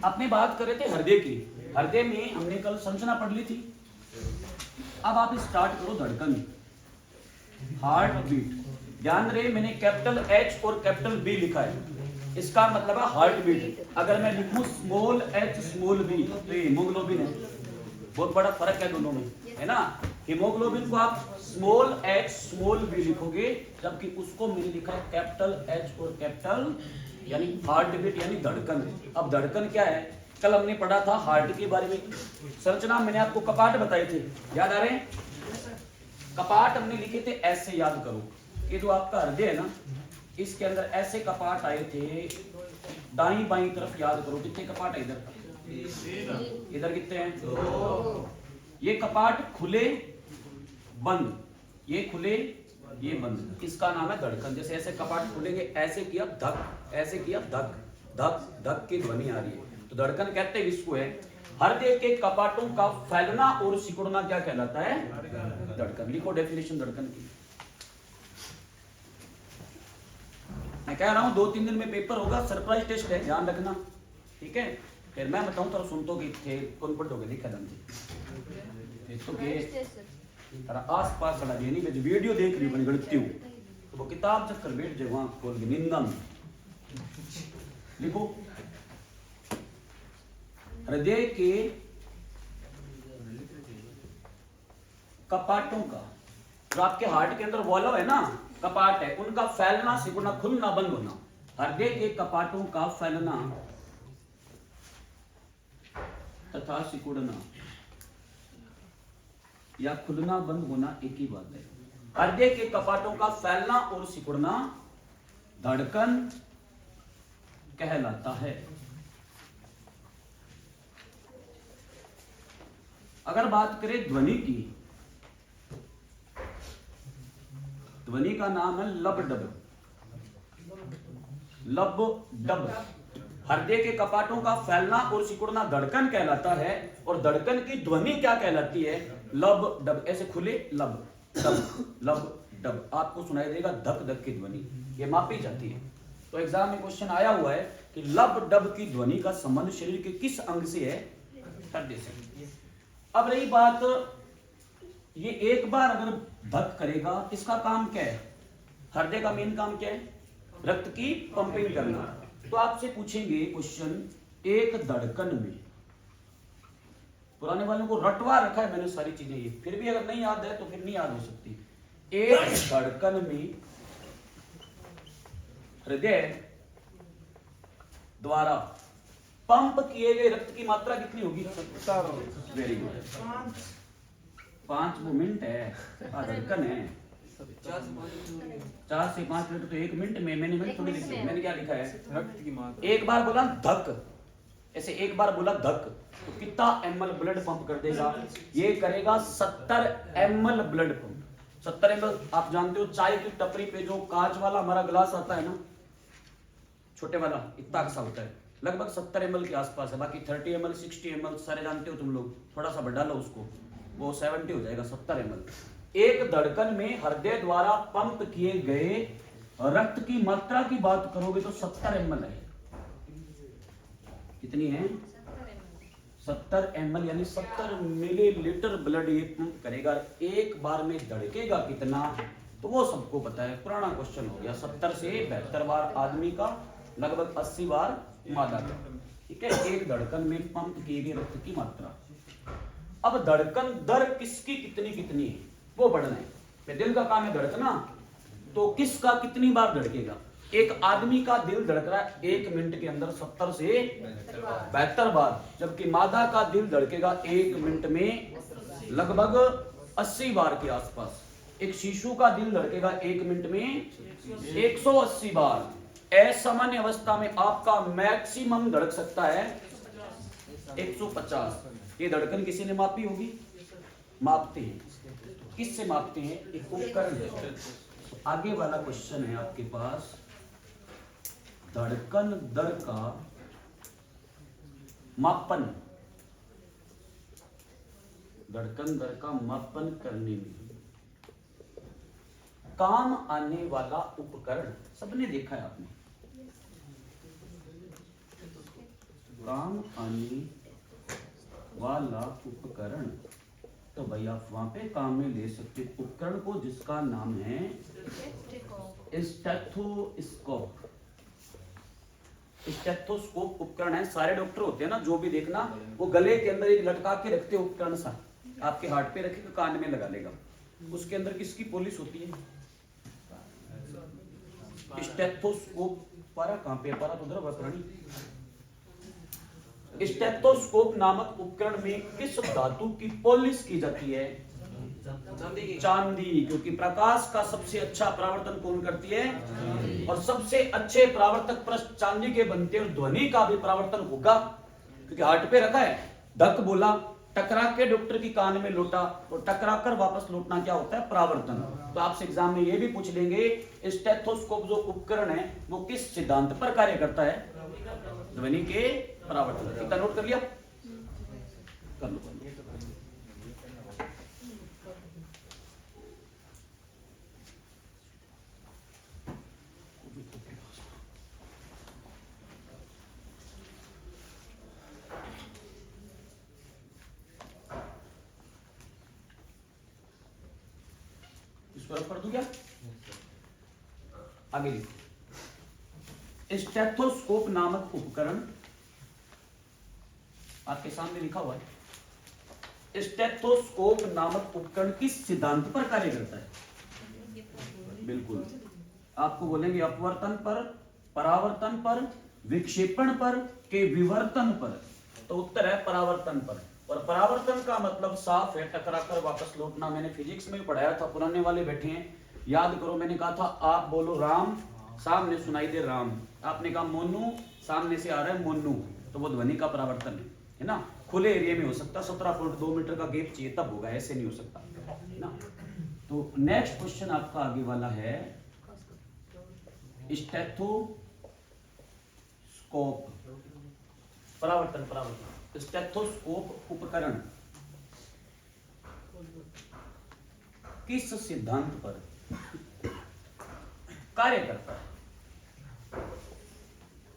अपने बात कर रहे थे हृदय की। हृदय में हमने कल संरचना पढ़ ली थी। अब आप स्टार्ट करो धड़कन, हार्ट बीट। ध्यान रहे मैंने कैपिटल H और कैपिटल B लिखा है, इसका मतलब है हार्ट बीट। अगर मैं लिखूं स्मॉल h स्मॉल b तो ये हीमोग्लोबिन है। बहुत बड़ा फर्क है दोनों में, है ना। हीमोग्लोबिन को आप स्मॉल h स्मॉल b लिखोगे, जबकि उसको मैंने लिखा है कैपिटल H और कैपिटल यानी हार्ट बीट यानी धड़कन। अब धड़कन क्या है, कल हमने पढ़ा था हार्ट के बारे में। संरचना मैंने आपको कपाट बताए थे, याद आ रहे हैं। कपाट हमने लिखे थे ऐसे, याद करो। ये जो आपका हृदय है ना, इसके अंदर ऐसे कपाट आए थे दाईं बाईं तरफ, याद करो कितने कपाट है इधर, इधर कितने हैं? ये कपाट खुले बंद, ये खुले ये बंद, इसका नाम है धड़कन। जैसे ऐसे कपाट खुलेंगे, ऐसे किया धक, ऐसे किया धक, धक धक की ध्वनि आ रही है, तो धड़कन कहते हैं इसको है। हृदय के कपाटों का फैलना और सिकुड़ना क्या कहलाता है? धड़कन। लिखो डेफिनेशन धड़कन की। मैं कह रहा हूं 2-3 दिन में पेपर होगा, सरप्राइज टेस्ट है, ध्यान रखना, ठीक है। फिर मैं बताऊं तो सुन तो थे कौन पढ़ दोगे, लिखा दम तो के तारा आस पास बड़ा नहीं, मैं वीडियो देख रही हूं गलती हूं तो वो किताब चक्कर बैठ जाए वहां खोल के निंदा में। लिखो हृदय के कपाटों का, जो आपके हार्ट के अंदर वॉल्व है ना, कपाट है, उनका फैलना सिकुड़ना खुलना बंद होना। हृदय के कपाटों का फैलना तथा सिकुड़ना या खुलना बंद होना एक ही बात है। हृदय के कपाटों का फैलना और सिकुड़ना धड़कन कहलाता है। अगर बात करें ध्वनि की, ध्वनि का नाम है लब डब। लब डब। हृदय के कपाटों का फैलना और सिकुड़ना धड़कन कहलाता है, और धड़कन की ध्वनि क्या कहलाती है? लब डब। ऐसे खुले लब डब, लब डब आपको सुनाई देगा धक धक की ध्वनि, ये मापी जाती है। तो एग्जाम में क्वेश्चन आया हुआ है कि लब डब की ध्वनि का संबंध शरीर के किस अंग से है? हृदय से। अब रही बात, ये एक बार अगर धक करेगा, इसका काम क्या है? हृदय का मेन काम क्या है? रक्त की पंपिंग करना। तो आपसे पूछेंगे क्वेश्चन, एक धड़कन में, पुराने वालों को रटवा रखा है मैंने सारी चीजें, ये फिर भी अगर नहीं याद है तो फिर नहीं याद हो सकती। एक धड़कन में हृदय द्वारा पंप किए गए रक्त की मात्रा कितनी होगी? 70। Very good. 5 मिनट है, धड़कन है 4 से 5 मिनट, तो 1 मिनट में मैंने थोड़ी लिखी, मैंने क्या लिखा है? रक्त की मात्रा। एक बार बोला धक, ऐसे एक बार बोला धक, तो कितना ml ब्लड पंप कर देगा? ये करेगा 70 ml ब्लड पंप। 70 ml आप जानते हो, चाय की टपरी पे जो कांच वाला हमारा गिलास आता है ना, छोटे वाला, इतना सा होता है, लगभग 70 ml के आसपास है। बाकी 30 ml 60 ml सारे जानते हो तुम लोग, थोड़ा सा बढ़ा लो उसको, वो 70 हो जाएगा, 70 ml। एक धड़कन में हृदय द्वारा पंप किए गए रक्त की मात्रा की बात करोगे तो 70 ml है। कितनी है? 70 ml, यानी 70 मिलीलीटर ब्लड ये पंप करेगा। एक बार में धड़केगा कितना, तो वो सबको पता है, पुराना क्वेश्चन हो गया। 70 से 72 बार आदमी का, लगभग 80 बार मादा का, ठीक है। एक धड़कन में पंप किए गए रक्त की मात्रा। अब धड़कन दर किसकी कितनी कितनी है वो बढ़ना है। दिल का काम है धड़कना, तो किसका कितनी बार धड़केगा? एक आदमी का दिल धड़क रहा है 1 मिनट के अंदर 70 से 72 बार, जबकि मादा का दिल धड़केगा 1 मिनट में लगभग 80 बार के आसपास। एक शिशु का दिल धड़केगा 1 मिनट में 180 बार। असामान्य अवस्था में आपका मैक्सिमम धड़क सकता है 150। ये धड़कन किसी ने मापी होगी? मापते हैं। किससे मापते हैं? एक उपकरण है। आगे वाला क्वेश्चन है आपके पास, धड़कन दर का मापन, धड़कन दर का मापन करने में काम आने वाला उपकरण सबने देखा है आपने। काम आने वाला उपकरण, तो भाई आप वहां पे काम में ले सकते उपकरण को जिसका नाम है स्टेथोस्कोप। स्टेथोस्कोप उपकरण है, सारे डॉक्टर होते हैं ना जो भी देखना, वो गले के अंदर एक लटका के रखते उपकरण सा, आपके हार्ट पे रखेगा कान में लगा लेगा, उसके अंदर किसकी पॉलिश होती है? स्टेथोस्कोप। पारा कहां पे? पारा तो उधर प्राणी। स्टेथोस्कोप नामक उपकरण में किस धातु की पॉलिश की जाती है? चांदी, क्योंकि प्रकाश का सबसे अच्छा परावर्तन कौन करती है? और सबसे अच्छे परावर्तक पृष्ठ चांदी के बनते हैं, और ध्वनि का भी परावर्तन होगा क्योंकि हार्ट पे रखा है, धक बोला, टकरा के डॉक्टर की कान में लौटा, और टकरा कर वापस लौटना क्या होता है? परावर्तन। तो आपसे एग्जाम में ये भी पूछ लेंगे स्टेथोस्कोप जो उपकरण है वो किस सिद्धांत पर कार्य करता है? ध्वनि के परावर्तन। इतना नोट कर लिया? कर लो। इसको रख कर दूं क्या? आगे लिखो। स्टेथोस्कोप नामक उपकरण आपके सामने लिखा हुआ है। स्टेथोस्कोप नामक उपकरण किस सिद्धांत पर कार्य करता है? बिल्कुल, आपको बोलेंगे अपवर्तन पर, परावर्तन पर, विक्षेपण पर के विवर्तन पर, तो उत्तर है परावर्तन पर। और परावर्तन का मतलब साफ है टकरा कर वापस लौटना। मैंने फिजिक्स में भी पढ़ाया था, पुराने वाले बैठे हैं, याद करो। मैंने कहा था आप बोलो राम, सामने सुनाई दे राम, आपने कहा मोनू, सामने से आ रहा है मोनू, तो वो ध्वनि का परावर्तन है ना। खुले एरिया में हो सकता, 17.2 मीटर का गैप चाहिए तब होगा, ऐसे नहीं हो सकता है ना। तो नेक्स्ट क्वेश्चन आपका आगे वाला है स्टेथोस्कोप परावर्तन। स्टेथोस्कोप उपकरण किस सिद्धांत पर कार्य करता है?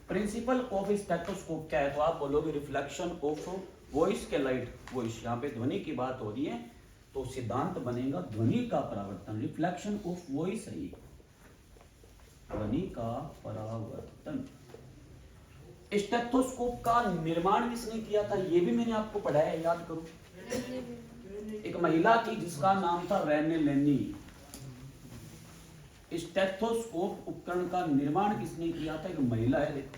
प्रिंसिपल ऑफ स्टेथोस्कोप क्या है? तो आप बोलोगे रिफ्लेक्शन ऑफ वॉइस के लाइट वॉइस, यहाँ पे ध्वनि की बात हो रही है, तो सिद्धांत बनेगा ध्वनि का परावर्तन। रिफ्लेक्शन ऑफ वॉइस है ये, ध्वनि का परावर्तन। स्टेथोस्कोप का निर्माण किसने किया था? ये भी मैंने आपको पढ़ाया है, याद करो। एक महिला थी जिसका नाम था रेने लेनी। स्टेथोस्कोप उपकरण का निर्माण किसने किया था? एक महिला है। देखो,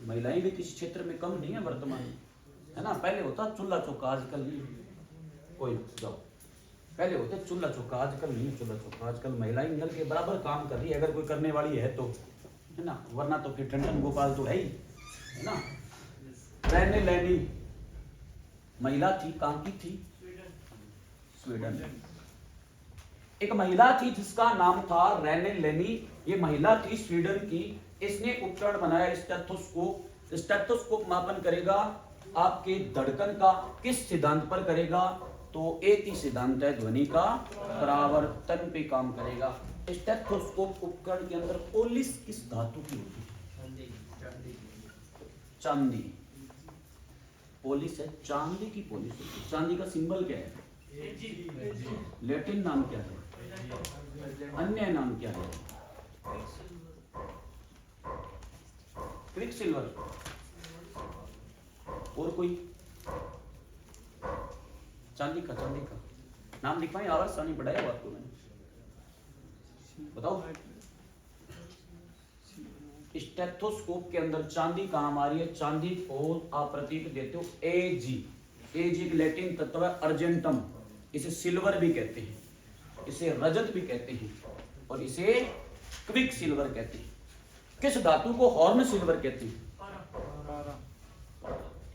महिलाएं भी किसी क्षेत्र में कम नहीं है वर्तमान में, है ना। पहले होता चूल्हा चौका, आजकल नहीं। कोई जाओ, पहले होते चूल्हा चौका, आजकल नहीं चूल्हा चौका। आजकल महिलाएं नल के बराबर काम कर रही है, अगर कोई करने वाली है तो, है ना, वरना तो फिर टंडन गोपाल तो है ही, है ना। रेने लेनी महिला थी, कहां की थी? स्वीडन। एक महिला थी जिसका नाम था रेने लेनी, ये महिला थी स्वीडन की। इसने उपकरण बनाया स्टेथोस्कोप। स्टेथोस्कोप मापन करेगा आपके धड़कन का, किस सिद्धांत पर करेगा? तो एक ही सिद्धांत है, ध्वनि का परावर्तन पे काम करेगा। स्टेथोस्कोप उपकरण के अंदर पॉलिश किस धातु की होती है? चांदी। पॉलिश है चांदी की, पॉलिश होती है। चांदी का सिंबल क्या है? लैटिन नाम क्या है? अन्य नाम क्या है? क्विकसिल्वर। और कोई? चांदी का नाम लिखवाएं, आवाज सानी पढ़ाया आपको मैंने, बताओ। स्टेथोस्कोप के अंदर चांदी कहां हमारी है? चांदी को आप प्रतीक देते हो Ag। Ag एक लैटिन तत्व है, अर्जेंटम। इसे सिल्वर भी कहते हैं, इसे रजत भी कहते हैं, और इसे क्विक सिल्वर कहते हैं। किस धातु को हॉर्न सिल्वर कहते हैं?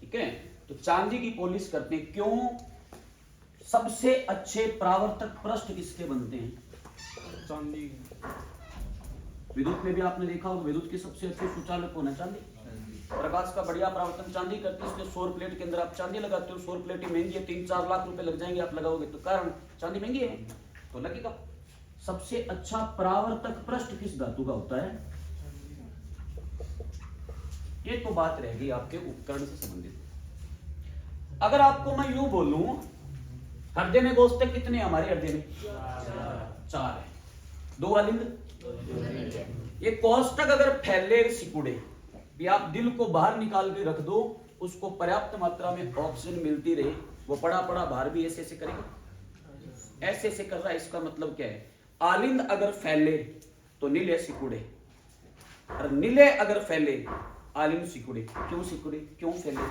ठीक है, तो चांदी की पॉलिश करते हैं। क्यों? सबसे अच्छे परावर्तक पृष्ठ किसके बनते हैं? चांदी। विद्युत में भी आपने देखा होगा, विद्युत के सबसे अच्छे सुचालक कौन है? चांदी। प्रकाश का बढ़िया परावर्तन चांदी करती है, इसलिए सौर प्लेट के अंदर आप चांदी लगाते हो। सौर प्लेट महंगी है, 3-4 लाख रुपए लग जाएंगे आप लगाओगे तो, कारण चांदी महंगी है तो लगेगा। सबसे अच्छा परावर्तक पृष्ठ किस धातु का होता है? ये तो बात रह गई आपके उपकरण से संबंधित। अगर आपको मैं यूं बोलूं, हृदय में कोष्ठक कितने हैं हमारे हृदय में? 4 है। 2 अलिंद। ये कोष्ठक अगर फैले सिकुड़े भी, आप दिल को बाहर निकाल के रख दो, उसको पर्याप्त मात्रा में ऑक्सीजन मिलती रहे, वो पड़ा पड़ा बाहर भी ऐसे ऐसे करेगा, ऐसे ऐसे कर रहा है। इसका मतलब क्या है? आलिंद अगर फैले तो नीले सिकुड़े, और नीले अगर फैले आलिंद सिकुड़े। क्यों सिकुड़े, क्यों फैले?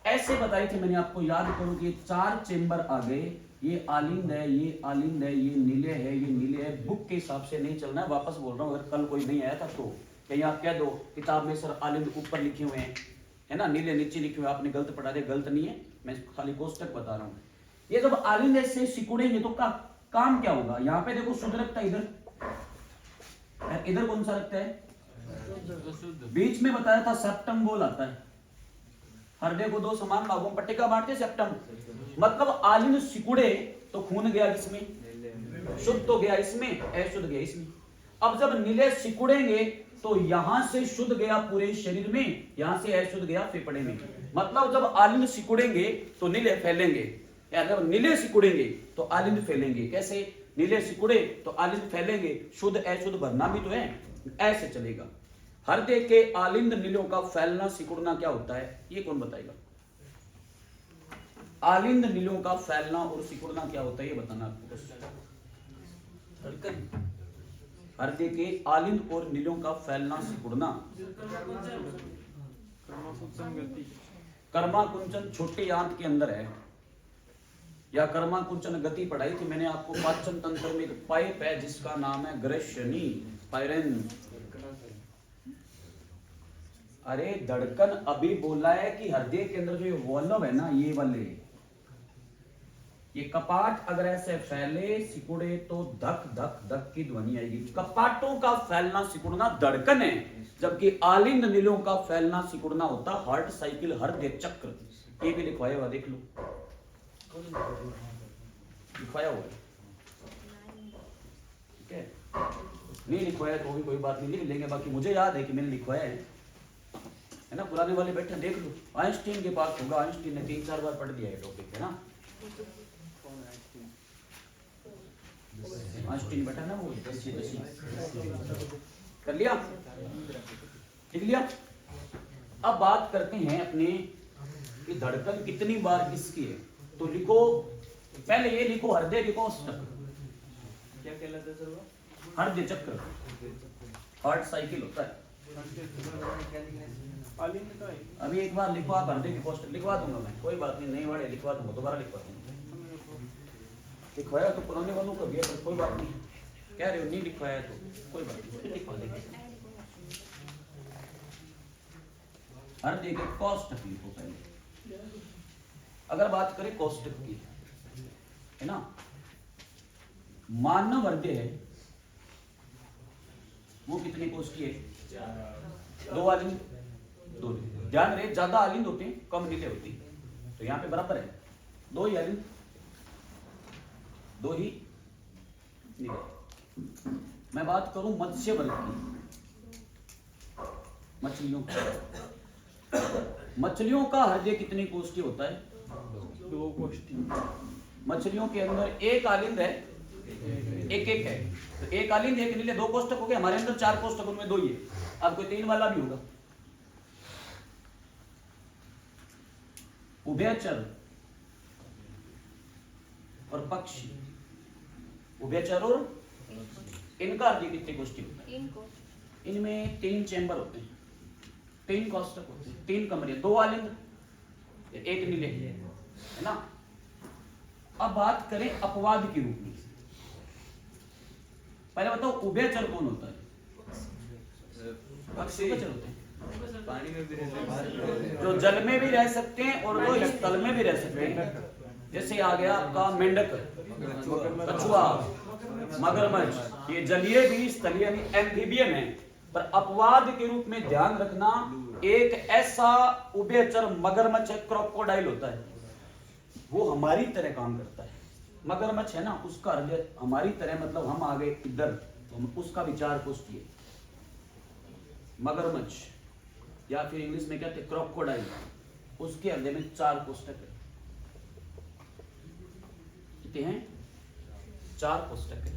ऐसे बताई थी मैंने आपको, याद करो कि 4 चेंबर आ गए। ये आलिंद है, ये आलिंद है, ये नीले है, ये नीले है। बुक के हिसाब से नहीं चलना है, वापस बोल रहा हूँ। अगर कल कोई नहीं आया था तो कहीं आप कह दो किताब में सर आलिंद ऊपर लिखे हुए हैं, है ना, नीले नीचे लिखे हुए, आपने गलत पढ़ा दिया। गलत नहीं है, मैं खाली कोष्टक बता रहा हूँ। ये जब आलिंद ऐसे सिकुड़ेंगे तो काम क्या होगा? यहाँ पे देखो शुद्ध रखता है, इधर कौन सा रखता है? बीच में बताया था सेप्टम बोल आता है। हृदय को 2 समान भागों में पट्टिका बांटते सेप्टम। मतलब आलिंद सिकुड़े तो खून गया किसमें? शुद्ध तो गया इसमें, अशुद्ध गया इसमें। अब जब नीले सिकुड़ेंगे तो यहां से शुद्ध गया पूरे शरीर में, यहां से अशुद्ध गया फेफड़े में। मतलब जब आलिंद सिकुड़ेंगे तो नीले फैलेंगे, या जब नीले सिकुड़ेंगे तो आलिंद फैलेंगे। कैसे? नीले सिकुड़े तो आलिंद फैलेंगे, शुद्ध अशुद्ध भरना भी तो है, ऐसे चलेगा। हृदय के आलिंद नीलों का फैलना सिकुड़ना क्या होता है? ये कौन बताएगा? आलिंद नीलों का फैलना और सिकुड़ना क्या होता है, ये बताना आपको। हृदय के आलिंद और नीलों का फैलना सिकुड़ना। कर्माकुंचन छोटे आंत के अंदर है, या कर्माकुंचन गति पढ़ाई थी मैंने आपको। पाचन तंत्र में एक पाइप है जिसका नाम है ग्रेशनी पायरेन। अरे धड़कन अभी बोला है कि हृदय के अंदर जो ये वॉल्व है ना, ये वाले, ये कपाट अगर ऐसे फैले सिकुड़े तो धक धक धक की ध्वनि आएगी। कपाटों का फैलना सिकुड़ना धड़कन है, जबकि आलिंद नीलों का फैलना सिकुड़ना होता हार्ट साइकिल, हृदय चक्र। ये भी लिखवाया हुआ, देख लो, लिखवाया हुआ, ठीक है। नहीं लिखवाया तो भी कोई बात नहीं, लिख लेंगे। बाकी मुझे याद है कि मैंने लिखवाया है ना। पुराने वाले बैठे देख लो, आइंस्टीन के पास होगा, आइंस्टीन ने 3-4 बार पढ़ दिया है टॉपिक, है ना। आइंस्टीन बैठा ना, वो 10 कर लिया, लिख लिया। अब बात करते हैं अपने कि धड़कन कितनी बार किसकी है। तो लिखो, पहले ये लिखो हृदय के कोष्ठक। क्या कहलाता है सर वो? हृदय चक्र, हार्ट साइकिल होता है। अभी एक बार लिखो आप हृदय के कोष्ठक, लिखवा दूंगा मैं, कोई बात नहीं, नई वाले लिखवा दूंगा, दोबारा लिखवा दूंगा। लिखवाया तो पुराने वालों को भी, कोई बात नहीं, कह रहे हो नहीं लिखवाया तो कोई बात नहीं, लिखवा देंगे। हृदय के कोष्ठक लिखो पहले। अगर बात करें कोष्ठक की, है ना, मानव हृदय है वो कितने कोष की है? 2 आलिंद, 2। ध्यान रहे, ज्यादा आलिंद होते हैं, कम नीले होते हैं, तो यहां पे बराबर है, 2 ही आलिंद, 2 ही नीले। मैं बात करूं मत्स्य वर्ग की, मछलियों का। मछलियों का हृदय कितने कोष्ठी होता है? 2 कोष्ठी। मछलियों के अंदर 1 आलिंद है, एक है, तो 1 आलिंद 1 नीले, 2 कोष्ठक हो गए। हमारे अंदर 4 कोष्ठक, उनमें 2 ही है। अब कोई 3 वाला भी होगा। उभयचर और पक्षी, उभयचर और इनका हृदय कितने कोष्ठी होता है? इनमें 3 चैम्बर होते हैं, 3 कोष्ठक होते हैं, 3 कमरे, 2 आलिंद 1 नीले, है ना। अब बात करें अपवाद के रूप में, पहले बताओ उभयचर कौन होता है? पक्षी होते हैं, पानी में भी रह सकते हैं, जो जल में भी रह सकते हैं और जो स्थल में भी रह सकते हैं। जैसे आ गया आपका मेंढक, कछुआ, मगरमच्छ, ये जलीय भी स्थलीय एम्फीबियन है। पर अपवाद के रूप में ध्यान रखना, एक ऐसा उभयचर मगरमच्छ क्रोकोडाइल होता है, वो हमारी तरह काम करता है। मगरमच्छ है ना, उसका हृदय हमारी तरह, मतलब हम आ गए इधर तो उसका विचार कोष्ठी है। मगरमच्छ या फिर इंग्लिश में कहते हैं क्रोकोडाइल, उसके हृदय में 4 कोष्ठक है। कितने हैं? 4 कोष्ठक है।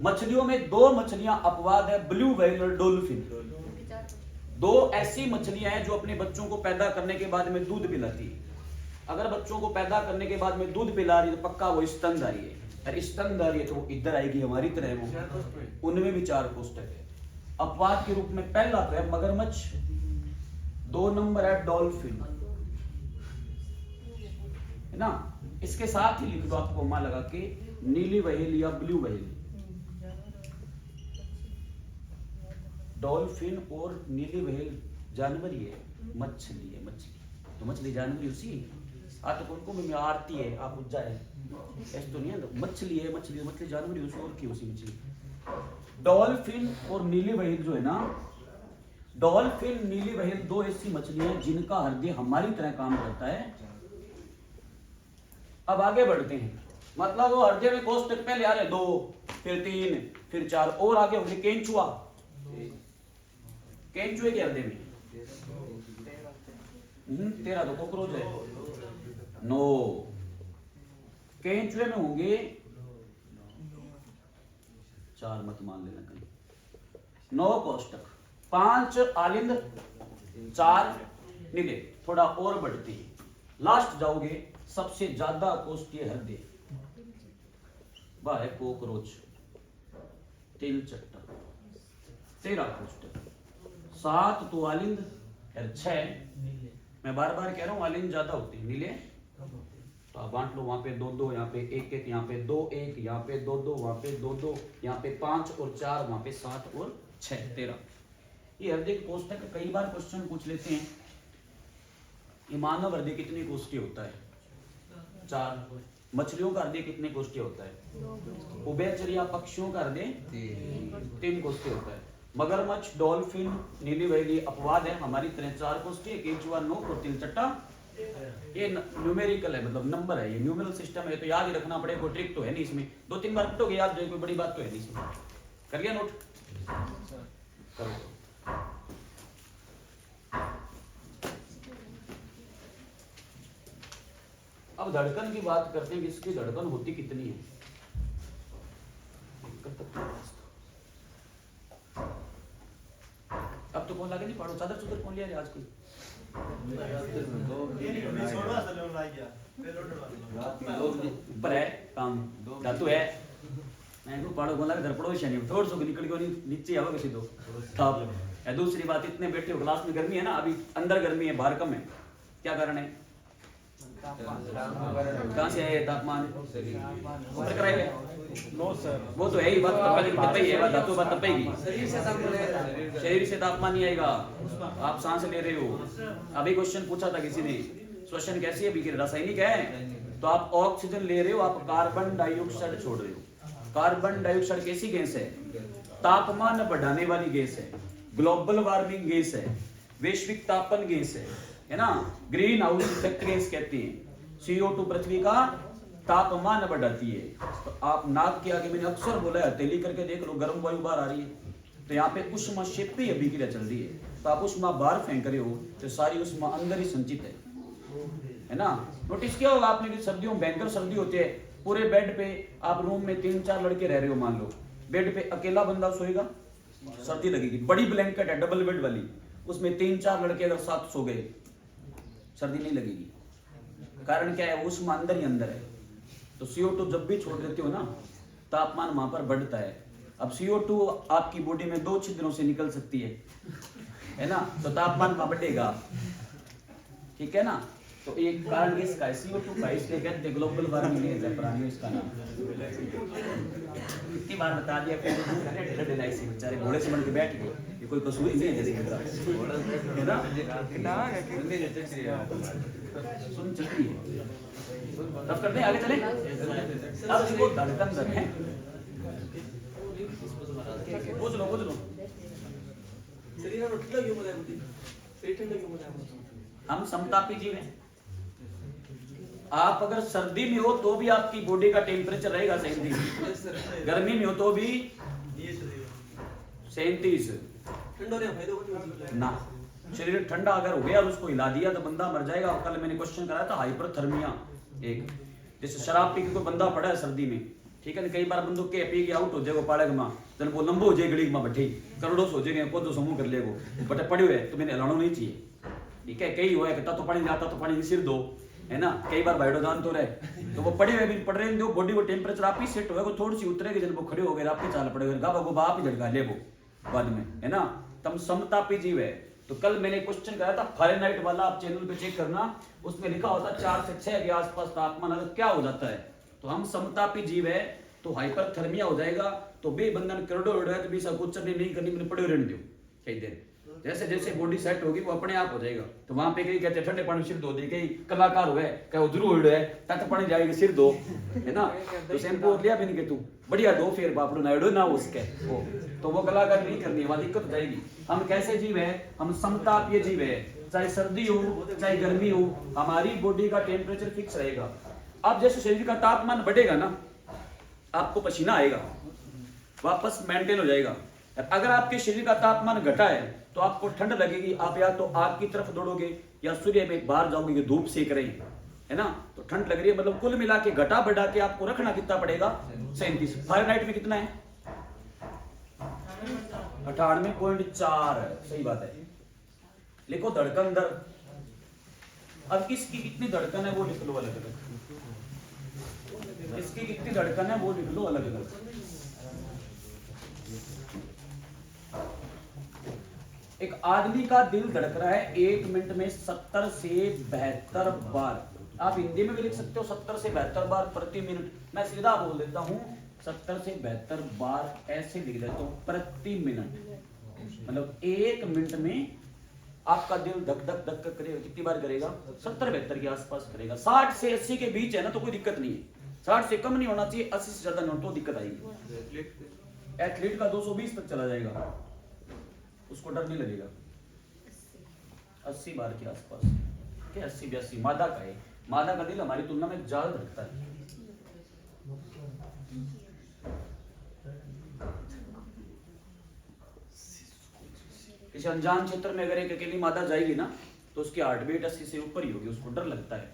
मछलियों में 2 मछलियां अपवाद है, ब्लू व्हेल और डॉल्फिन। 2 ऐसी मछलियां हैं जो अपने बच्चों को पैदा करने के बाद में दूध पिलाती है। अगर बच्चों को पैदा करने के बाद में दूध पिला रही है तो पक्का वो स्तनधारी है, और स्तनधारी है तो वो इधर आएगी हमारी तरह। वो उनमें भी 4 कोष्ठक है। अपवाद के रूप में पहला तो है मगरमच्छ, 2 नंबर है डॉल्फिन, है ना। इसके साथ ही लिख दो आप कोमा लगा के नीली व्हेल या ब्लू व्हेल। डॉल्फिन और नीली व्हेल जानवर ही है, मछली है। मछली तो मछली जानवर उसी तो कौन को में आरती है आप उज्जा है ऐसे तो नहीं है। मछली है, मछली मछली जानवर उसी और की उसी मछली। डॉल्फिन और नीली व्हेल जो है ना, डॉल्फिन नीली व्हेल 2 ऐसी मछलियां हैं जिनका हृदय हमारी तरह काम करता है। अब आगे बढ़ते हैं, मतलब वो हृदय में कोष्ठक पहले आ रहे 2, फिर 3, फिर 4 और आगे होंगे। केंचुआ, केंचुए के हृदय में 13 तो कॉकरोच है। 9 केंचुए में होंगे 4 मत मान लेना कहीं। 9 कोष्ठक, 5 आलिंद, 4 नीले। थोड़ा और बढ़ती है, लास्ट जाओगे सबसे ज्यादा कोष्ठीय हृदय वह है कॉकरोच, तिलचट्टा। 13 कोष्ठक, 7 तो आलिंद और 6 मैं बार बार कह रहा हूं आलिंद ज्यादा होती है। नीले तो आप बांट लो, वहां पे 2-2, यहाँ पे 1-1, यहाँ पे 2-1, यहाँ पे 2-2, वहां पे 2-2, यहाँ पे 5 और 4, वहां पे 7 और 6, 13। ये हृदय कोष्ठक कई बार क्वेश्चन पूछ लेते हैं, ये मानव हृदय कितने कोष्ठीय होता है? 4। मछलियों का हृदय कितने कोष्ठीय होता है? उभयचर या पक्षियों का हृदय 3 कोष्ठीय होता है। मगरमच्छ, डॉल्फिन, नीली व्हेल अपवाद है, हमारी तरह 4 कोष्ठीय। केंचुआ 9 और तिलचट्टा ये न्यूमेरिकल है, मतलब नंबर है, ये न्यूमेरल सिस्टम है, तो याद ही रखना पड़ेगा। कोई ट्रिक तो है नहीं इसमें, 2-3 बार कटोगे याद, कोई बड़ी बात तो है नहीं इसमें। कर लिया नोट? करो। अब धड़कन की बात करते हैं कि इसकी धड़कन होती कितनी है। अब तो कौन लागे नहीं पाड़ो, चादर चुदर कौन लिया रे आज कोई? ऊपर है काम धातु है, मैं को पाड़ो कौन लागे धरपड़ो शनि थोड़ा सा निकल के नीचे आवा किसी तो थाप है। दूसरी बात, इतने बैठे हो, क्लास में गर्मी है ना, अभी अंदर गर्मी है बाहर कम है, क्या कारण है? कहाँ से है तापमान? नो सर, वो तो है ही बात, धातु बात तपेगी, शरीर से तापमान नहीं आएगा, आप सांस ले रहे हो। अभी क्वेश्चन पूछा था किसी ने, क्वेश्चन कैसी है अभी? रासायनिक है, तो आप ऑक्सीजन ले रहे हो, आप कार्बन डाइऑक्साइड छोड़ रहे हो। कार्बन डाइऑक्साइड कैसी गैस है? तापमान बढ़ाने वाली गैस है, ग्लोबल वार्मिंग गैस है, वैश्विक तापन गैस है ना, ग्रीन हाउस इफेक्ट गैस कहते हैं। CO2 पृथ्वी का तापमान बढ़ाती है। तो आप नाक के आगे, मैंने अक्सर बोला है, हथेली करके देख लो, गर्म वायु बाहर आ रही है, तो यहाँ पे उष्माक्षेपी अभिक्रिया चल रही है, तो आप उष्मा बाहर फेंक रहे हो तो सारी उष्मा अंदर ही संचित है ना। नोटिस किया होगा आपने कि सर्दियों में भयंकर सर्दी होती है, पूरे बेड पे आप रूम में 3-4 लड़के रह रहे हो, मान लो बेड पे अकेला बंदा सोएगा, सर्दी लगेगी। बड़ी ब्लैंकेट है डबल बेड वाली, उसमें 3-4 लड़के अगर साथ सो गए, सर्दी नहीं लगेगी। कारण क्या है? उष्मा अंदर ही अंदर है। तो CO2 जब भी छोड़ देते हो ना, तापमान वहां पर बढ़ता है। अब CO2 आपकी बॉडी में 2 छिद्रों से निकल सकती है ना, तो तापमान वहां बढ़ेगा, ठीक है ना। तो एक कारण इसका है CO2 का, इसलिए कहते हैं ग्लोबल वार्मिंग है प्राणियों इसका नाम। कितनी बार बता दिया, बेचारे घोड़े से बन के बैठ गए, ये कोई कसूर ही नहीं है ना, सुन चलती है। तब करते हैं, आगे चले। अब इसको धड़कन दर है, पूछ लो। हम समतापी जीव हैं। आप अगर सर्दी में हो तो भी आपकी बॉडी का टेम्परेचर रहेगा 37, गर्मी में हो तो भी 37 ना। शरीर ठंडा अगर हो गया और उसको हिला दिया तो बंदा मर जाएगा। और कल मैंने क्वेश्चन कराया था हाइपरथर्मिया, एक जैसे शराब पी के कोई बंदा पड़ा है सर्दी में, ठीक है, कई बार बंदों के पी के आउट हो जाएगा पाड़े में, जन वो लंबो हो जाए गली में बैठे करोड़ों सो जाएंगे को तो समूह कर लेगो बट पड़े हुए तो मैंने हिलाना नहीं चाहिए, ठीक है। कई हुआ है तो पानी जाता तो पानी सिर दो, है ना, कई बार बायोडान तो रहे तो वो पड़े हुए भी पड़ रहे हैं, बॉडी को टेम्परेचर आप ही सेट होगा, वो थोड़ी सी उतरेगी, जब वो खड़े हो गए आपके चाल पड़ेगा गाबा आप ही झटका ले वो बाद में, है ना। तम समतापी जीव है। तो कल मैंने क्वेश्चन कराया था फारेनहाइट वाला, आप चैनल पे चेक करना, उसमें लिखा होता 4 से 6 के आसपास तापमान अगर क्या हो जाता है तो हम समतापी जीव है, तो हाइपरथर्मिया हो जाएगा, तो बेबंधन करोड़ों है तो भी सब कुछ नहीं करनी, मैंने पड़े रहने दो कई देर, जैसे जैसे बॉडी सेट होगी वो अपने आप हो जाएगा। तो वहां पे कई कहते ठंडे पानी सिर धो दे, कई कलाकार हुए कहीं उधरू उड़ है तक पानी जाएगा सिर दो, है ना, तो शैम्पू लिया भी नहीं कि तू बढ़िया दो फिर बापड़ो नाइडो ना उसके वो, तो वो कलाकार नहीं करनी है, वहां दिक्कत हो जाएगी। हम कैसे जीव है, हम समतापीय जीव है, चाहे सर्दी हो चाहे गर्मी हो हमारी बॉडी का टेम्परेचर फिक्स रहेगा। अब जैसे शरीर का तापमान बढ़ेगा ना, आपको पसीना आएगा, वापस मेंटेन हो जाएगा। अगर आपके शरीर का तापमान घटा है तो आपको ठंड लगेगी, आप या तो आग की तरफ दौड़ोगे या सूर्य में बाहर जाओगे, धूप सेक रही है ना, तो ठंड लग रही है, मतलब कुल मिला के घटा बढ़ा के आपको रखना कितना पड़ेगा 37। फारेनहाइट में कितना है 98.4, सही बात है। लिखो धड़कन दर, अब किसकी कितनी धड़कन है वो लिख लो अलग अलग, इसकी कितनी धड़कन है वो लिख लो अलग अलग। एक आदमी का दिल धड़क रहा है 1 मिनट में 70 से 72 बार, आप हिंदी में भी लिख सकते हो 70 से 72 बार प्रति मिनट, मैं सीधा बोल देता हूं 70 से 72 बार ऐसे लिख देता हूं प्रति मिनट, मतलब 1 मिनट में आपका दिल धक धक धक करेगा, कितनी बार करेगा 70-72 के आसपास करेगा। 60 से 80 के बीच है ना तो कोई दिक्कत नहीं है, 60 से कम नहीं होना चाहिए, 80 से ज्यादा नहीं तो दिक्कत आएगी। एथलीट का 220 तक चला जाएगा, उसको डर नहीं लगेगा। 80 बार के आसपास, क्या 80-82 मादा का है, मादा का दिल हमारी तुलना में ज्यादा धड़कता है। किसी अनजान क्षेत्र में अगर एक अकेली मादा जाएगी ना तो उसकी हार्ट बीट 80 से ऊपर ही होगी, उसको डर लगता है,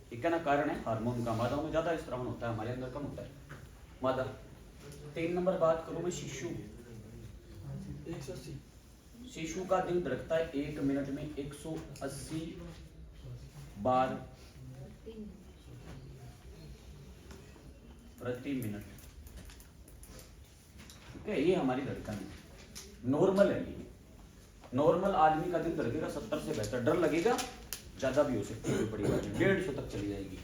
ठीक है ना, कारण है हार्मोन का, मादाओं में ज्यादा स्त्रावन होता है, हमारे अंदर कम होता है मादा। 3 नंबर बात करूं मैं शिशु, 180 शिशु का दिल धड़कता है 1 मिनट में 180 बार प्रति मिनट, ठीक है, ये हमारी धड़कन है, नॉर्मल है ये। नॉर्मल आदमी का दिल धड़केगा 70 से 72, डर लगेगा ज्यादा भी हो सकती है, बड़ी बात 150 तक चली जाएगी।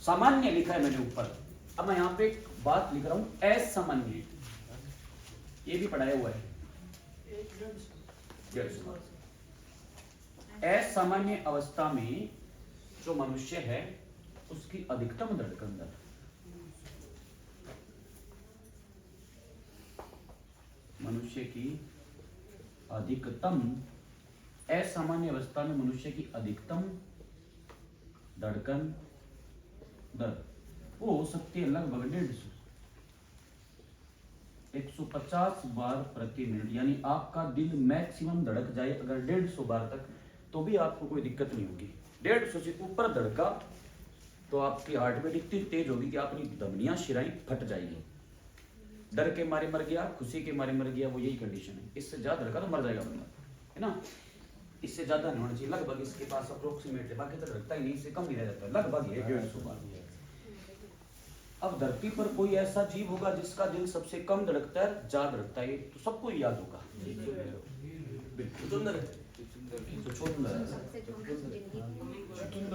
सामान्य लिखा है मैंने ऊपर, अब मैं यहाँ पे एक बात लिख रहा हूं असामान्य, ये भी पढ़ाया हुआ है। असामान्य अवस्था में जो मनुष्य है उसकी अधिकतम धड़कन दर, मनुष्य की अधिकतम, असामान्य अवस्था में मनुष्य की अधिकतम धड़कन दर वो हो सकती है लगभग 150 बार प्रति मिनट, यानी आपका दिल मैक्सिमम धड़क जाए अगर 150 बार तक तो भी आपको कोई दिक्कत नहीं होगी। 150 से ऊपर धड़का तो आपकी हार्ट बीट इतनी तेज होगी कि आपकी धमनियां शिराएं फट जाएगी, डर के मारे मर गया, खुशी के मारे मर गया, वो यही कंडीशन है। इससे ज्यादा धड़का तो मर जाएगा बंदा, है ना, इससे ज्यादा नहीं होना चाहिए, लगभग इसके पास अप्रोक्सीमेट है, बाकी तो धड़कता ही नहीं, इससे कम नहीं रह जाता, लगभग ये 150 बार। अब धरती पर कोई ऐसा जीव होगा जिसका दिल सबसे कम धड़कता है, ज्यादा धड़कता है, तो सबको याद होगा,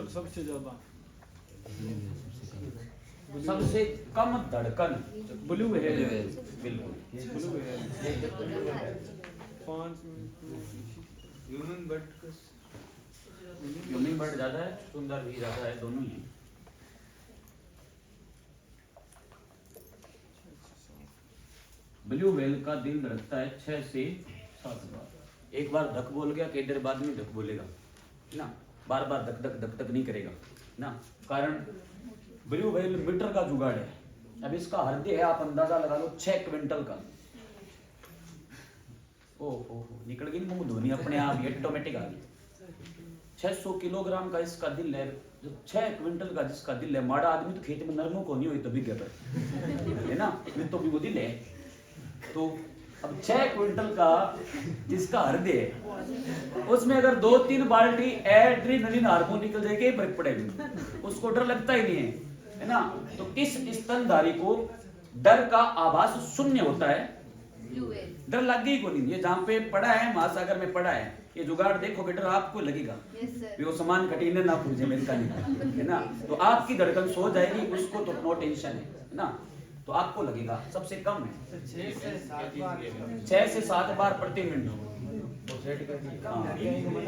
सबसे ज्यादा, सबसे कम धड़कन ब्लू है, बिल्कुल ब्लू है 5 ह्यूमन बर्ड ज्यादा है, सुंदर भी ज्यादा है, दोनों ही है। ब्लू व्हेल का दिल धड़कता है 6 से 7 बार। एक बार धक बोल गया, कई देर बाद में धक बोलेगा ना, बार बार धक धक धक धक नहीं करेगा ना, कारण ब्लू व्हेल मीटर का जुगाड़ है। अब इसका हृदय है, आप अंदाजा लगा लो 6 क्विंटल का, ओहो निकल गई मुंह धोनी अपने आप ही ऑटोमेटिक आ गई। 600 किलोग्राम का इसका दिल है, जो 6 क्विंटल का जिसका दिल है, माड़ा आदमी तो खेत में नरमों को नहीं हुई तो बिगे पर है ना, तो भी वो दिल है। तो अब 6 क्विंटल का जिसका हृदय है, उसमें अगर 2-3 बाल्टी एड्रेनलिन हार्मोन निकल जाएगी फर्क पड़ेगा, उसको डर लगता ही नहीं है ना। तो इस स्तनधारी को डर का आभास शून्य होता है, डर लग गई को नहीं। ये जहाँ पे पड़ा है महासागर में पड़ा है, ये जुगाड़ देखोगे डर आपको लगेगा। वो सामान कटीने ना पूछे मेरे का नहीं है ना, तो आपकी धड़कन सो जाएगी, उसको तो नो टेंशन है ना, तो आपको लगेगा सबसे कम है 6 से 7 बार प्रति मिनट।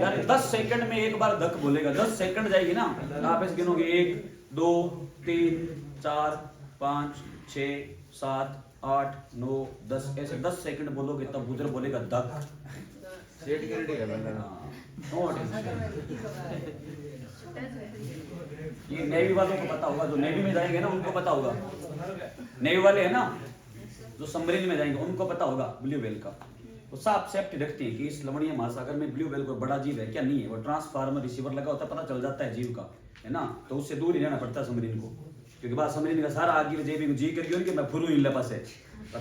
यानी 10 सेकंड में एक बार धक बोलेगा, 10 सेकंड जाएगी ना, आप ऐसे गिनोगे 1 2 3 4 5 6 7 8 9 10, ऐसे 10 सेकंड बोलोगे तब गुजर बोलेगा धक। ये नेवी वालों को पता होगा, जो नेवी में जाएंगे ना उनको पता होगा, नेवी वाले है ना जो सबमरीन में जाएंगे उनको पता होगा ब्लू व्हेल का। वो साफ सेफ्टी रखते हैं कि इस लवणीय महासागर में ब्लू व्हेल को बड़ा जीव है क्या नहीं है, वो ट्रांसफार्मर रिसीवर लगा होता है, पता चल जाता है जीव का, है ना, तो उससे दूर ही रहना पड़ता है सबमरीन को, क्योंकि बात सबमरीन का सारा आगे जेबी जी करियो कि मैं फुरू इन पास है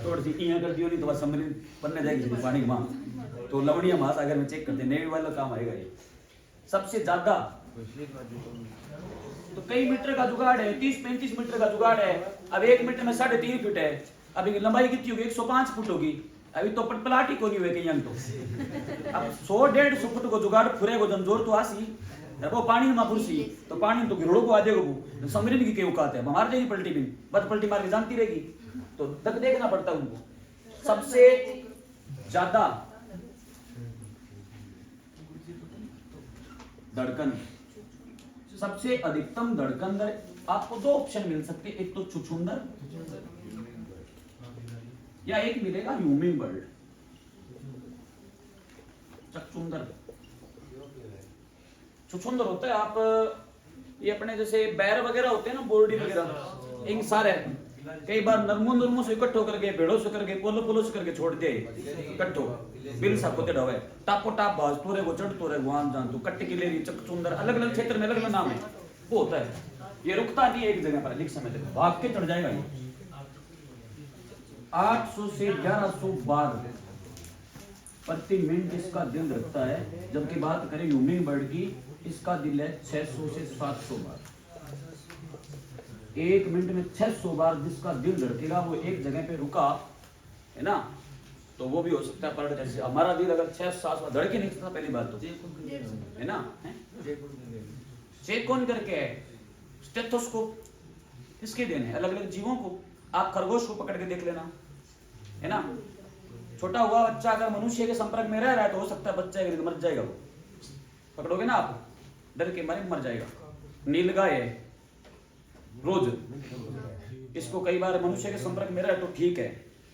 थोड़ी सी इं कर दियो नहीं तो बस सबमरीन बनने जाएगी पानी में, तो लवणीय महासागर में चेक करते नेवी वाला काम आएगा ये सबसे ज्यादा। तो कई मीटर का जुगाड़ है, 30-35 मीटर का जुगाड़ है। अब 1 मीटर में 3.5 फीट है, अब लंबाई कितनी होगी 105 फुट होगी, अभी तो पटपलाट ही को नहीं हुए कहीं तो। अब 100-150 फुट को जुगाड़ फुरे को जमजोर तो आसी वो पानी में पुरसी तो पानी तो गिरोड़ों को आ जाएगा, वो समरीन की औकात है, मार जाएगी पलटी भी, बस पलटी मार के जानती रहेगी, तो तक देखना पड़ता है उनको। सबसे ज्यादा धड़कन, सबसे अधिकतम धड़कन दर आपको 2 ऑप्शन मिल सकते हैं, एक तो छुछुंदर या एक मिलेगा ह्यूमिंग बर्ड, चकचुंदर। छुछुंदर होता है आप ये अपने जैसे बैर वगैरह होते हैं ना, बोर्डी वगैरह, इन सारे कई बार नरमो से इकट्ठो करके भेड़ों से करके पोलो से करके छोड़ दे इकट्ठो बिल सा पोते डवे टापो टाप बाज तोरे वो चढ़ तोरे गुआन जान तो कट्टी की लेरी चकचुंदर, अलग अलग क्षेत्र में अलग अलग नाम है, वो होता है। ये रुकता नहीं एक जगह पर, लिख समय तक भाग के चढ़ जाएगा ये। 800 से 1100 बार प्रति मिनट इसका दिल धड़कता है, जबकि बात करें ह्यूमिंग बर्ड की, इसका दिल है 600 से 700 बार। 1 मिनट में 600 बार जिसका दिल धड़केगा वो एक जगह पे रुका है ना, तो वो भी हो सकता है पर जैसे हमारा दिल अगर 600-700 बार धड़के नहीं सकता, पहली बात तो है ना। चेक कौन करके है? स्टेथोस्कोप, किसके देने हैं? अलग अलग जीवों को। आप खरगोश को पकड़ के देख लेना, है ना, छोटा हुआ बच्चा अगर मनुष्य के संपर्क में रह रहा है तो हो सकता है बच्चा मर जाएगा, वो पकड़ोगे ना आप डर के मारे मर जाएगा। नीलगाय है, रोज इसको कई बार मनुष्य के संपर्क में रहे तो ठीक है,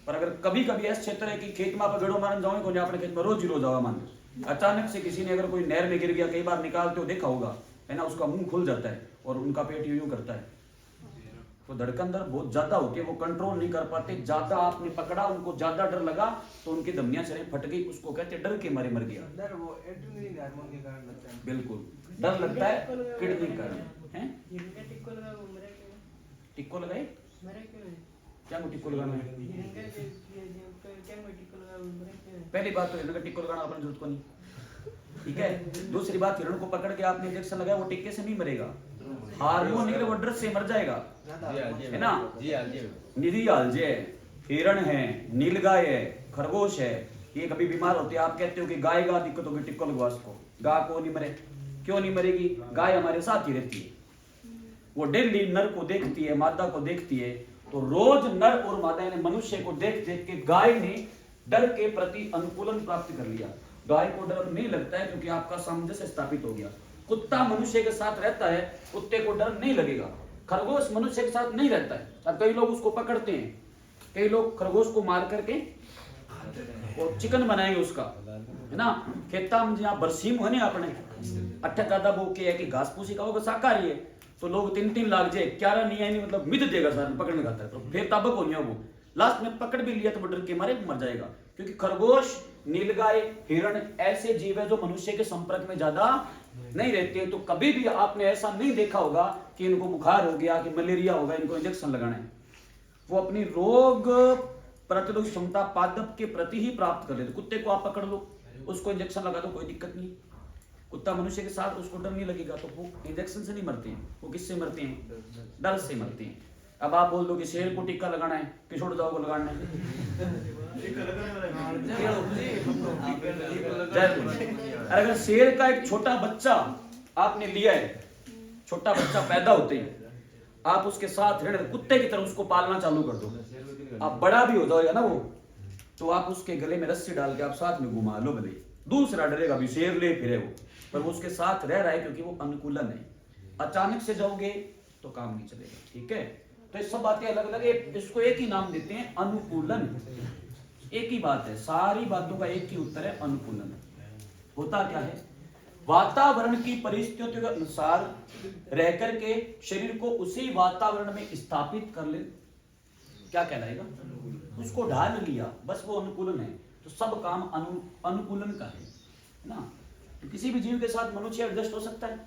पर अगर कभी कभी ऐसे क्षेत्र है कि खेत में आप गेड़ो मारन जाओगे को अपने खेत में रोज ही रोज आवा मान, अचानक से किसी ने अगर कोई नहर में गिर गया, कई बार निकालते हो देखा होगा, है ना, उसका मुंह खुल जाता है और उनका पेट यूं करता है, तो धड़कन दर बहुत ज्यादा होती है, वो कंट्रोल नहीं कर पाते, ज्यादा आपने पकड़ा, उनको ज्यादा डर लगा तो उनकी धमनियां शरीर फट गई, उसको कहते हैं डर के मारे मर गया। डर वो एड्रेनलिन हार्मोन के कारण लगता है। बिल्कुल डर लगता है किडनी के कारण है। टिक्को लगाए क्या टिक्को लगाना है? पहली बात तो हिरण टिक्को लगाना अपनी जरूरत को नहीं, ठीक है। दूसरी बात, हिरण को पकड़ के आपने इंजेक्शन लगाया, वो टिक्के से नहीं मरेगा, हार्मोन निकले वो डर से मर जाएगा, है ना। निधि आलजे, हिरण है, नीलगाय है, खरगोश है, ये कभी बीमार होते हैं, आप कहते हो कि गाय का दिक्कत होगी टिक्को लगवा उसको, गाय को नहीं मरे, क्यों नहीं मरेगी? गाय हमारे साथ ही रहती है, वो डेली नर को देखती है, मादा को देखती है, तो रोज नर और मादा ने मनुष्य को देख देख के गाय ने डर के प्रति अनुकूलन प्राप्त कर लिया। गाय को डर नहीं लगता है क्योंकि आपका सामंजस्य स्थापित हो गया। कुत्ता मनुष्य के साथ रहता है, कुत्ते को डर नहीं लगेगा। खरगोश मनुष्य के साथ नहीं रहता है, अब कई लोग उसको पकड़ते हैं, कई लोग खरगोश को मार करके और चिकन बनाएंगे उसका, है ना। खेता में जहाँ बरसीम है ना अपने अट्ठा दादा वो के है कि घास फूसी का होगा शाकाहारी है, तो लोग 3-3 लाख जाए, 11 नहीं आई नहीं मतलब मिट देगा सर पकड़ने का, तो फिर ताबक हो गया वो, लास्ट में पकड़ भी लिया तो वो डर के मारे मर जाएगा, क्योंकि खरगोश, नीलगाय, हिरण ऐसे जीव है जो मनुष्य के संपर्क में ज्यादा नहीं रहते हैं। तो कभी भी आपने ऐसा नहीं देखा होगा कि इनको बुखार हो गया, कि मलेरिया होगा, इनको इंजेक्शन लगाना है। वो अपनी रोग प्रतिरोधक क्षमता पादप के प्रति ही प्राप्त कर लेते। कुत्ते को आप पकड़ लो, उसको इंजेक्शन लगा दो, कोई दिक्कत नहीं। कुत्ता मनुष्य के साथ, उसको डर नहीं लगेगा, तो वो इंजेक्शन से नहीं मरते हैं। वो किससे मरते हैं? डर से मरते हैं। अब आप बोल दो कि शेर को टीका लगाना है, किशोर दाव को लगाना है, अगर शेर का एक छोटा बच्चा आपने लिया है, छोटा बच्चा पैदा होते ही आप उसके साथ कुत्ते की तरह उसको पालना चालू कर दो, आप बड़ा भी हो जाएगा ना वो, तो आप उसके गले में रस्सी डाल के आप साथ में घुमा लो, भले दूसरा डरेगा भी, शेर ले फिरे वो, पर वो उसके साथ रह रहा है क्योंकि वो अनुकूलन है। अचानक से जाओगे तो काम नहीं चलेगा, ठीक है। तो ये सब बातें अलग अलग है, इसको एक ही नाम देते हैं, अनुकूलन। एक ही बात है, सारी बातों का एक ही उत्तर है, अनुकूलन। होता क्या है, वातावरण की परिस्थितियों के अनुसार रह करके शरीर को उसी वातावरण में स्थापित कर ले, क्या कहलाएगा? उसको ढाल लिया, बस वो अनुकूलन है। तो सब काम अनुकूलन का है ना। तो किसी भी जीव के साथ मनुष्य एडजस्ट हो सकता है।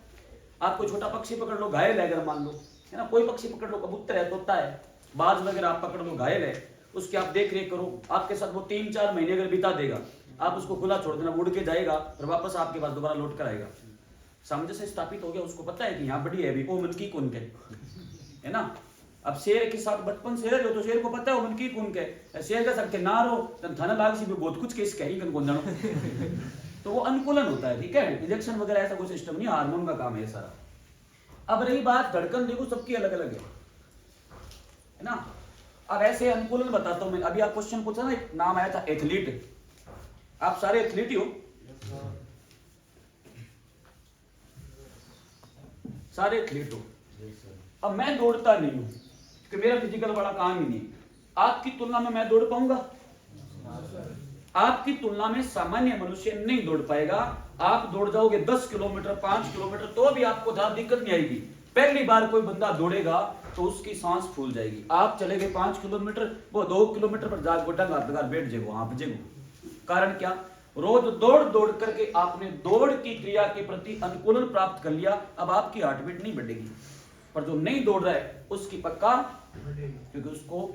आप कोई छोटा पक्षी पकड़ लो, घायल है अगर मान लो, है ना, कोई पक्षी पकड़ लो, कबूतर है, तोता है, बाज वगैरह आप पकड़ लो, घायल है, उसकी आप देख रेख करो, आपके साथ वो 3-4 महीने अगर बिता देगा, आप उसको खुला छोड़ देना, उड़ के जाएगा और वापस आपके पास दोबारा लौट कर आएगा। सामंजस्य स्थापित हो गया, उसको पता है कि यहाँ बड़ी है, वो मन की कौन के, है ना। अब शेर के साथ बचपन से रहो तो शेर को पता है वो मन की कौन के, शेर का सबके ना रहो थाना लाग सी भी बहुत कुछ केस कही कौन जानो तो वो अनुकूलन होता है, ठीक है। इंजेक्शन वगैरह ऐसा कोई सिस्टम नहीं, हार्मोन का काम है सारा। अब रही बात धड़कन, देखो सबकी अलग अलग है ना। अब ऐसे अनुकूलन बताता हूं मैं। अभी आप क्वेश्चन पूछा ना, एक नाम आया था एथलीट, आप सारे एथलीट ही हो, सारे एथलीट हो। अब मैं दौड़ता नहीं हूं कि मेरा फिजिकल बड़ा काम ही नहीं, आपकी तुलना में मैं दौड़ पाऊंगा? आपकी तुलना में सामान्य मनुष्य नहीं दौड़ पाएगा। आप दौड़ जाओगे 10 किलोमीटर 5 किलोमीटर तो भी आपको ज्यादा दिक्कत नहीं आएगी। पहली बार कोई बंदा दौड़ेगा तो उसकी सांस फूल जाएगी। आप चले गए 5 किलोमीटर, वो 2 किलोमीटर पर जाकर गोटा गार बैठ जाएगा, वहां पे कारण क्या? रोज दौड़ दौड़ करके आपने दौड़ की क्रिया के प्रति अनुकूलन प्राप्त कर लिया। अब आपकी हार्ट बीट नहीं बढ़ेगी। पर जो नहीं दौड़ रहा है उसकी पक्का, क्योंकि उसको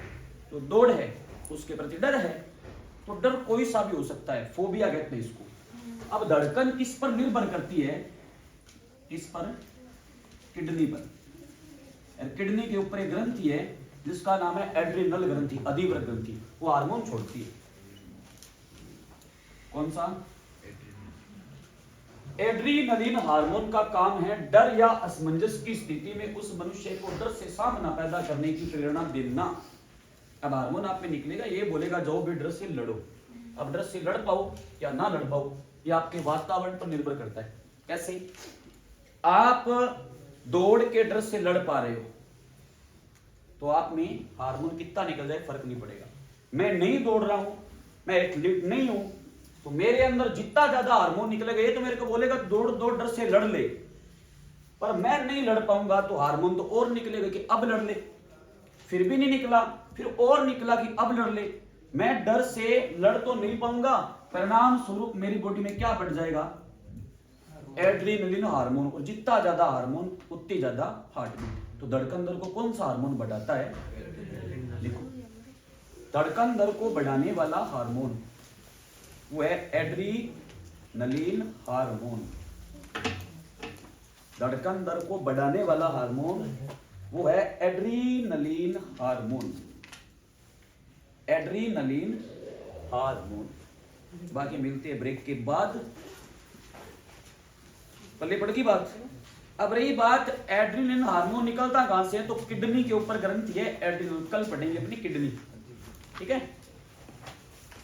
जो दौड़ है उसके प्रति डर है। तो डर कोई सा भी हो सकता है, फोबिया कहते हैं इसको। अब धड़कन किस पर निर्भर करती है? किस पर? किडनी पर। किडनी के ऊपर एक ग्रंथि है जिसका नाम है एड्रिनल ग्रंथि, अधिवर ग्रंथि। वो हार्मोन छोड़ती है। कौन सा? एड्रीनलिन हार्मोन का काम है डर या असमंजस की स्थिति में उस मनुष्य को डर से सामना पैदा करने की प्रेरणा देना। अब हार्मोन आप में निकलेगा, ये बोलेगा जाओ भी डर से लड़ो। अब डर से लड़ पाओ या ना लड़ पाओ ये आपके वातावरण पर निर्भर करता है। कैसे? आप दौड़ के डर से लड़ पा रहे हो तो आप में हार्मोन कितना निकल जाए फर्क नहीं पड़ेगा। मैं नहीं दौड़ रहा हूं, मैं एथलीट नहीं हूं, तो मेरे अंदर जितना ज्यादा हार्मोन निकलेगा ये तो मेरे को बोलेगा दौड़ दौड़ डर से लड़ ले। पर मैं नहीं लड़ पाऊंगा तो हार्मोन तो और निकलेगा कि अब लड़ ले। फिर भी नहीं निकला, फिर और निकला कि अब लड़ ले। मैं डर से लड़ तो नहीं पाऊंगा, परिणाम स्वरूप मेरी बॉडी में क्या बढ़ जाएगा? Adrenaline hormone. और जितना ज्यादा हार्मोन उतनी ज्यादा हार्ट बीट। तो धड़कन दर को कौन सा हार्मोन बढ़ाता है? लिखो, धड़कन दर को बढ़ाने वाला हार्मोन वो है एड्रीनलिन हार्मोन। धड़कन दर को बढ़ाने वाला हार्मोन वो है एड्रीनलिन हार्मोन। Adrenaline hormone. बाकी मिलते हैं ब्रेक के बाद। पल्ले पड़ गई बात। अब रही बात एड्रीनलिन हार्मोन निकलता कहां से है, तो किडनी के ऊपर ग्रंथि है एड्रीनल। कल पढ़ेंगे अपनी किडनी, ठीक है।